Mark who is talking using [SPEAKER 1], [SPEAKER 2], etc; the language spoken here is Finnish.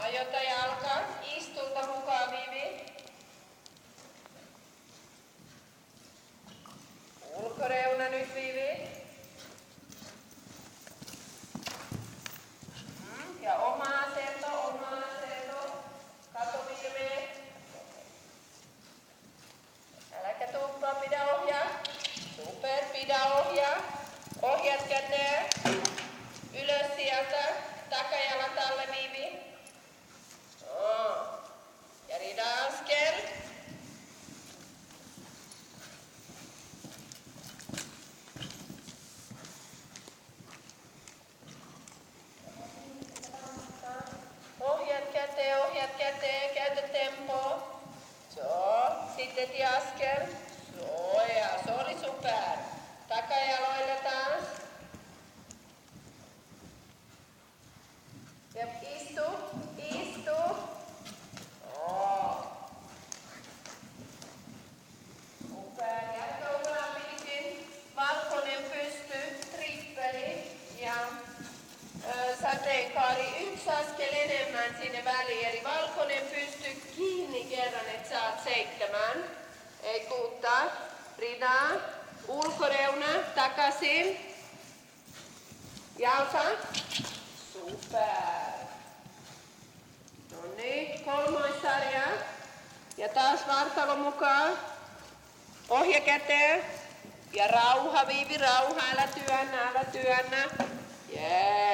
[SPEAKER 1] Hajota jalka, istulta mukaan Vivi. Ulkoreuna nyt Vivi. Ja oma asento. Kato Vivi. Äläkä tuppaa, pidä ohjaa. Super, pidä ohjaa. Ohjat käteen. Ylös sieltä. Takajalat alle Vivi. Ja rida-askel. Ohjat käteen, käytä tempoa. Sitten askel. Ja se oli super. Takajaloille taas. Ja istu. Super. Jatka urapiisin. Valkoinen pysty, trippeli ja sateenkaari. Yksi askel enemmän sinne väliin. Eli valkoinen pysty kiinni kerran, että saat 7. Ei kuuttaa. Ridaa. Ulkoreuna. Takaisin. Jalka. Super. Noniin. Kolmoissarja. Ja taas vartalo mukaan. Ohja käteen. Ja rauha Viivi, rauha. Älä työnnä. Yeah.